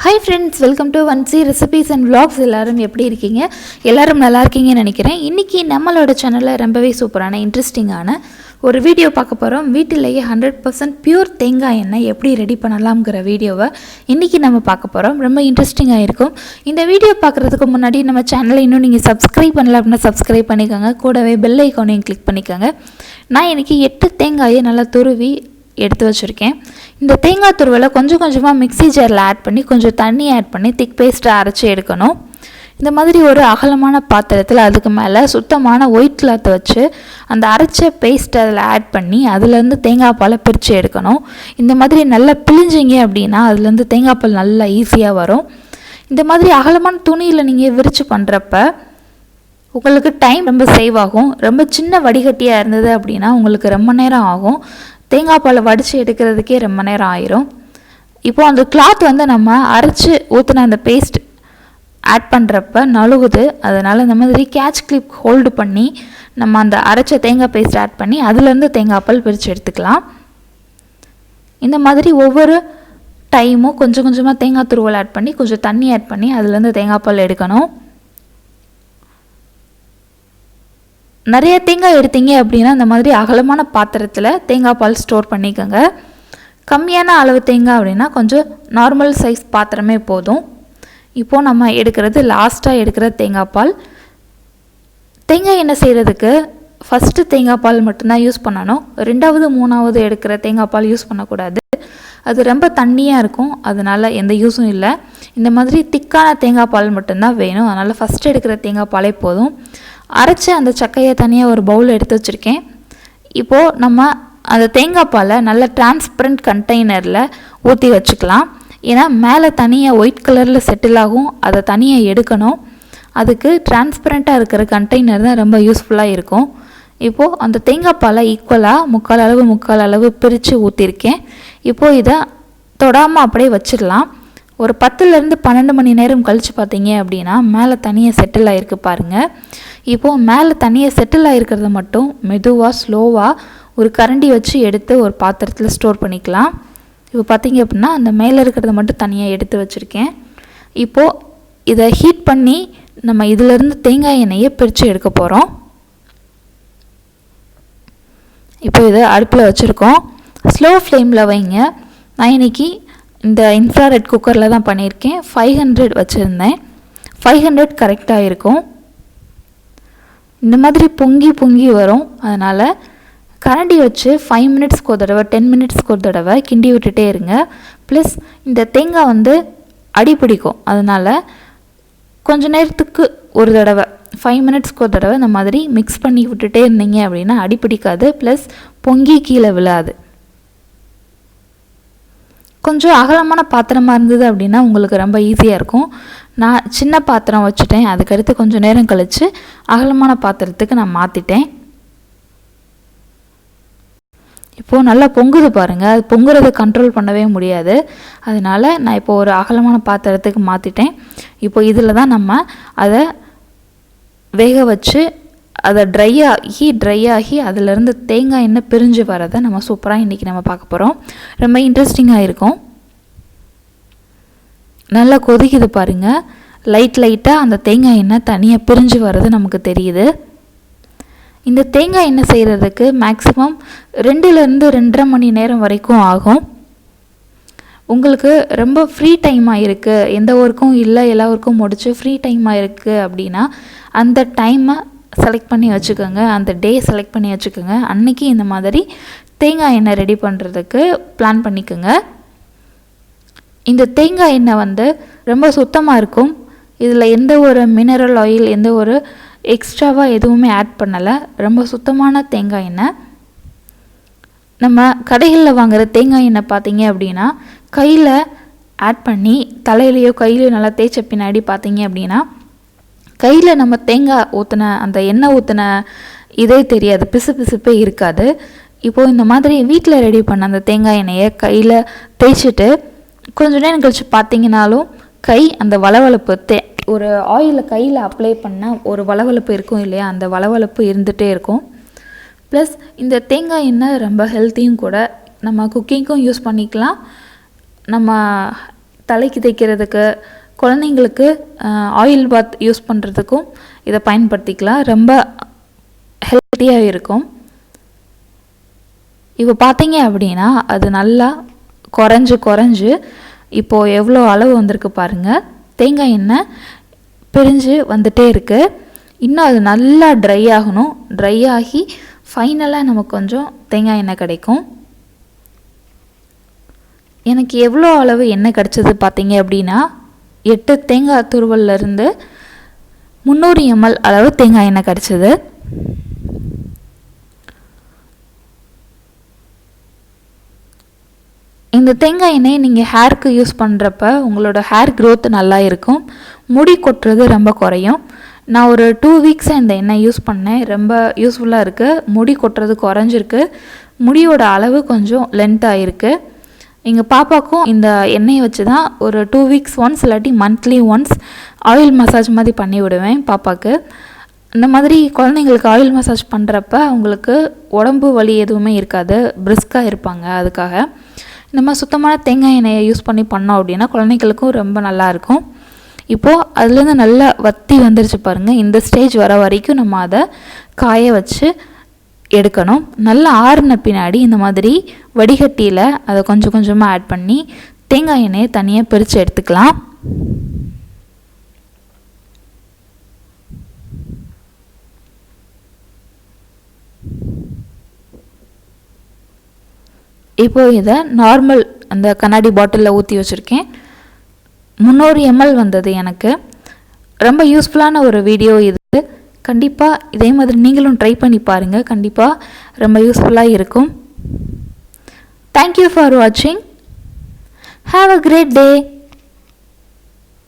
Hi friends, welcome to Vansi Recipes and Vlogs. எல்லாரும் எப்படி இருக்கீங்க? எல்லாரும் நல்லா இருக்கீங்கன்னு நினைக்கிறேன். இன்னைக்கு நம்மளோட சேனல்ல ரொம்பவே சூப்பரான இன்ட்ரஸ்டிங்கான ஒரு வீடியோ பார்க்க போறோம். வீட்டிலேயே 100% பியூர் தேங்காய் எண்ணெய் எப்படி ரெடி பண்ணலாம்ங்கற வீடியோவை இன்னைக்கு நம்ம பார்க்க போறோம். ரொம்ப இன்ட்ரஸ்டிங்கா இருக்கும். இந்த வீடியோ பார்க்கிறதுக்கு முன்னாடி நம்ம சேனலை இன்னும் நீங்க Subscribe பண்ணல அப்படினா Subscribe பண்ணிக்கங்க. கூடவே பெல் ஐகானையும் கிளிக் பண்ணிக்கங்க. நான் இன்னைக்கு 8 தேங்காயை நல்லா துருவி எடுத்து வச்சிருக்கேன். இந்த தேங்காய் துருவலை கொஞ்சம் கொஞ்சமாக மிக்ஸி ஜாரில் ஆட் பண்ணி கொஞ்சம் தண்ணி ஆட் பண்ணி திக் பேஸ்ட்டை அரைச்சி எடுக்கணும். இந்த மாதிரி ஒரு அகலமான பாத்திரத்தில் அதுக்கு மேலே சுத்தமான ஒயிட் கிளாத்தை வச்சு அந்த அரைச்ச பேஸ்ட்டை அதில் ஆட் பண்ணி அதுலேருந்து தேங்காய் பாலை பிரித்து எடுக்கணும். இந்த மாதிரி நல்லா பிழிஞ்சிங்க அப்படின்னா அதுலேருந்து தேங்காய் பால் நல்லா ஈஸியாக வரும். இந்த மாதிரி அகலமான துணியில் நீங்கள் விரித்து பண்ணுறப்ப உங்களுக்கு டைம் ரொம்ப சேவ் ஆகும். ரொம்ப சின்ன வடிகட்டியாக இருந்தது அப்படின்னா உங்களுக்கு ரொம்ப நேரம் ஆகும். தேங்காய் பாலை வடித்து எடுக்கிறதுக்கே ரொம்ப நேரம் ஆயிரும். இப்போது அந்த கிளாத் நம்ம அரைச்சி ஊற்றின அந்த பேஸ்ட் ஆட் பண்ணுறப்ப நழுவுது. அதனால் இந்த மாதிரி கேட்ச் கிளிப் ஹோல்டு பண்ணி நம்ம அந்த அரைச்ச தேங்காய் பேஸ்ட் ஆட் பண்ணி அதுலேருந்து தேங்காய் பால் பிரித்து எடுத்துக்கலாம். இந்த மாதிரி ஒவ்வொரு டைமும் கொஞ்சம் கொஞ்சமாக தேங்காய் துருவல் ஆட் பண்ணி கொஞ்சம் தண்ணி ஆட் பண்ணி அதுலேருந்து தேங்காய் பால் எடுக்கணும். நிறைய தேங்காய் எடுத்தீங்க அப்படின்னா இந்த மாதிரி அகலமான பாத்திரத்தில் தேங்காய் பால் ஸ்டோர் பண்ணிக்கோங்க. கம்மியான அளவு தேங்காய் அப்படின்னா கொஞ்சம் நார்மல் சைஸ் பாத்திரமே போதும். இப்போது நம்ம எடுக்கிறது லாஸ்ட்டாக எடுக்கிற தேங்காய் பால். தேங்காய் எண்ணெய் செய்கிறதுக்கு ஃபஸ்ட்டு தேங்காய் பால் மட்டும்தான் யூஸ் பண்ணணும். ரெண்டாவது மூணாவது எடுக்கிற தேங்காய் பால் யூஸ் பண்ணக்கூடாது. அது ரொம்ப தண்ணியாக இருக்கும். அதனால் எந்த யூஸும் இல்லை. இந்த மாதிரி திக்கான தேங்காய் பால் மட்டும்தான் வேணும். அதனால் ஃபஸ்ட்டு எடுக்கிற தேங்காய் பாலே போதும். அரைச்சி அந்த சக்கையை தனியாக ஒரு பவுல் எடுத்து வச்சுருக்கேன். இப்போது நம்ம அந்த தேங்காய் பாலை நல்ல டிரான்ஸ்பரண்ட் கண்டெய்னரில் ஊற்றி வச்சுக்கலாம். ஏன்னா மேலே தனியாக ஒயிட் கலரில் செட்டில் ஆகும். அதை தனியாக எடுக்கணும். அதுக்கு டிரான்ஸ்பரண்ட்டாக இருக்கிற கண்டெய்னர் தான் ரொம்ப யூஸ்ஃபுல்லாக இருக்கும். இப்போது அந்த தேங்காய் பாலை ஈக்குவலாக முக்கால் அளவு பிரித்து ஊற்றிருக்கேன். இப்போது இதை தொடாமல் அப்படியே வச்சிடலாம். ஒரு 10லேருந்து 12 மணி நேரம் கழித்து பார்த்தீங்க அப்படின்னா மேலே தனியாக செட்டில் ஆகிருக்கு பாருங்கள். இப்போது மேலே தனியாக செட்டில் ஆகிருக்கிறத மட்டும் மெதுவாக ஸ்லோவாக ஒரு கரண்டி வச்சு எடுத்து ஒரு பாத்திரத்தில் ஸ்டோர் பண்ணிக்கலாம். இப்போ பார்த்தீங்க அப்படின்னா அந்த மேலே இருக்கிறத மட்டும் தனியாக எடுத்து வச்சுருக்கேன். இப்போது இதை ஹீட் பண்ணி நம்ம இதிலேருந்து தேங்காய் எண்ணெயை பிரித்து எடுக்க போகிறோம். இப்போ இதை அடுப்பில் வச்சுருக்கோம். ஸ்லோ ஃப்ளேமில் வைங்க. நான் இன்றைக்கி இந்த இன்ஃப்ராரெட் குக்கரில் தான் பண்ணியிருக்கேன். 500 வச்சுருந்தேன். 500 கரெக்டாக இருக்கும். இந்த மாதிரி பொங்கி வரும். அதனால் கரண்டி வச்சு 5 மினிட்ஸ்க்கு ஒரு தடவை 10 மினிட்ஸ்க்கு ஒரு தடவை கிண்டி விட்டுட்டே இருங்க. ப்ளஸ் இந்த தேங்காய் அடி பிடிக்கும். அதனால் கொஞ்சம் நேரத்துக்கு ஒரு தடவை 5 மினிட்ஸ்க்கு ஒரு தடவை இந்த மாதிரி மிக்ஸ் பண்ணி விட்டுட்டே இருந்தீங்க அப்படின்னா அடி பிடிக்காது. ப்ளஸ் பொங்கி கீழே விழாது. கொஞ்சம் அகலமான பாத்திரமாக இருந்தது அப்படின்னா உங்களுக்கு ரொம்ப ஈஸியாக இருக்கும். நான் சின்ன பாத்திரம் வச்சுட்டேன். அதுக்கடுத்து கொஞ்சம் நேரம் கழித்து அகலமான பாத்திரத்துக்கு நான் மாற்றிட்டேன். இப்போது நல்லா பொங்குது பாருங்கள். அது பொங்குறதை கண்ட்ரோல் பண்ணவே முடியாது. அதனால் நான் இப்போது ஒரு அகலமான பாத்திரத்துக்கு மாற்றிட்டேன். இப்போ இதில் தான் நம்ம அதை வேக வச்சு அதை ட்ரை ஆகி அதிலேருந்து தேங்காய் எண்ணெய் பிரிஞ்சு வரதை நம்ம சூப்பராக இன்றைக்கி நம்ம பார்க்க போகிறோம். ரொம்ப இன்ட்ரெஸ்டிங்காக இருக்கும். நல்லா கொதிக்குது பாருங்கள். லைட்டாக அந்த தேங்காய் எண்ணெய் தனியாக பிரிஞ்சு வர்றது நமக்கு தெரியுது. இந்த தேங்காய் எண்ணெய் செய்கிறதுக்கு மேக்ஸிமம் 2லேருந்து 2.5 மணி நேரம் வரைக்கும் ஆகும். உங்களுக்கு ரொம்ப ஃப்ரீ டைமாக இருக்குது, எந்த ஒர்க்கும் இல்லை, எல்லா ஒர்க்கும் முடிச்சு ஃப்ரீ டைமாக இருக்குது அப்படின்னா அந்த டைமை செலக்ட் பண்ணி வச்சுக்கோங்க. அந்த டே செலக்ட் பண்ணி வச்சுக்கோங்க. அன்றைக்கி இந்த மாதிரி தேங்காய் எண்ணெய் ரெடி பண்ணுறதுக்கு பிளான் பண்ணிக்கோங்க. இந்த தேங்காய் எண்ணெய் ரொம்ப சுத்தமாக இருக்கும். இதில் எந்த ஒரு மினரல் ஆயில் எந்த ஒரு எக்ஸ்ட்ராவாக எதுவுமே ஆட் பண்ணலை. ரொம்ப சுத்தமான தேங்காய் எண்ணெய். நம்ம கடைகளில் வாங்குகிற தேங்காய் எண்ணெய் பார்த்தீங்க அப்படின்னா கையில் ஆட் பண்ணி தலையிலையோ கையிலையோ நல்லா தேய்ச்ச பின்னாடி பார்த்தீங்க அப்படின்னா கையில் நம்ம தேங்காய் ஊற்றின அந்த எண்ணெய் ஊற்றின இதே தெரியாது, பிசுப்பே இருக்காது. இப்போது இந்த மாதிரி வீட்டில் ரெடி பண்ண அந்த தேங்காய் எண்ணெயை கையில் தேய்ச்சிட்டு கொஞ்சம் நேரம் கழிச்சு பார்த்தீங்கன்னாலும் அந்த வளவளப்பு ஒரு ஆயிலை கையில் அப்ளை பண்ணால் ஒரு வளவளப்பு இருக்கும் இல்லையா, அந்த வளவளப்பு இருந்துகிட்டே இருக்கும். ப்ளஸ் இந்த தேங்காய் எண்ணெய் ரொம்ப ஹெல்த்தியும் கூட. நம்ம குக்கிங்க்கும் யூஸ் பண்ணிக்கலாம். நம்ம தலைக்கு தேய்க்கிறதுக்கு, குழந்தைங்களுக்கு ஆயில் பாத் யூஸ் பண்ணுறதுக்கும் இதை பயன்படுத்திக்கலாம். ரொம்ப ஹெல்த்தியாக இருக்கும். இப்போ பார்த்தீங்க அப்படின்னா அது நல்லா குறைஞ்சு இப்போது எவ்வளோ அளவு வந்திருக்கு பாருங்கள். தேங்காய் எண்ணெய் பிரிஞ்சு வந்துட்டே இருக்குது. இன்னும் அது நல்லா ட்ரை ஆகணும். ட்ரை ஆகி ஃபைனலாக நமக்கு கொஞ்சம் தேங்காய் எண்ணெய் கிடைக்கும். எனக்கு எவ்வளோ அளவு எண்ணெய் கிடச்சது பார்த்தீங்க அப்படின்னா 8 தேங்காய் துருவல்லேருந்து 300 ml அளவு தேங்காய் எண்ணெய் கிடச்சிது. இந்த தேங்காய் எண்ணெயை நீங்கள் ஹேருக்கு யூஸ் பண்ணுறப்ப உங்களோட ஹேர் க்ரோத் நல்லா இருக்கும். முடி கொட்டுறது ரொம்ப குறையும். நான் ஒரு 2 வீக்ஸாக இந்த எண்ணெய் யூஸ் பண்ணேன். ரொம்ப யூஸ்ஃபுல்லாக இருக்குது. முடி கொட்டுறது குறைஞ்சிருக்கு. முடியோட அளவு கொஞ்சம் லென்த்தாக இருக்குது. எங்கள் பாப்பாவுக்கும் இந்த எண்ணெயை வச்சு தான் ஒரு 2 வீக்ஸ் ஒன்ஸ் இல்லாட்டி மந்த்லி ஒன்ஸ் ஆயில் மசாஜ் மாதிரி பண்ணி விடுவேன் பாப்பாவுக்கு. இந்த மாதிரி குழந்தைங்களுக்கு ஆயில் மசாஜ் பண்ணுறப்ப அவங்களுக்கு உடம்பு வலி எதுவுமே இருக்காது, பிரிஸ்காக இருப்பாங்க. அதுக்காக நம்ம சுத்தமான தேங்காய் எண்ணெயை யூஸ் பண்ணி பண்ணோம் அப்படின்னா குழந்தைங்களுக்கும் ரொம்ப நல்லாயிருக்கும். இப்போது அதுலேருந்து நல்லா வற்றி வந்துருச்சு பாருங்கள். இந்த ஸ்டேஜ் வர வரைக்கும் நம்ம அதை காய வச்சு எடுக்கணும். நல்லா ஆறுன பின்னாடி இந்த மாதிரி வடிகட்டியில் அதை கொஞ்சம் கொஞ்சமாக ஆட் பண்ணி தேங்காய் எண்ணெயை தனியாக பிரித்து எடுத்துக்கலாம். இப்போது இதை நார்மல் அந்த கண்ணாடி பாட்டிலில் ஊற்றி வச்சுருக்கேன். 300 ml வந்தது எனக்கு. ரொம்ப யூஸ்ஃபுல்லான ஒரு வீடியோ இது. கண்டிப்பாக இதே மாதிரி நீங்களும் ட்ரை பண்ணி பாருங்கள். கண்டிப்பாக ரொம்ப யூஸ்ஃபுல்லாக இருக்கும். தேங்க்யூ ஃபார் வாட்சிங். Have a great day.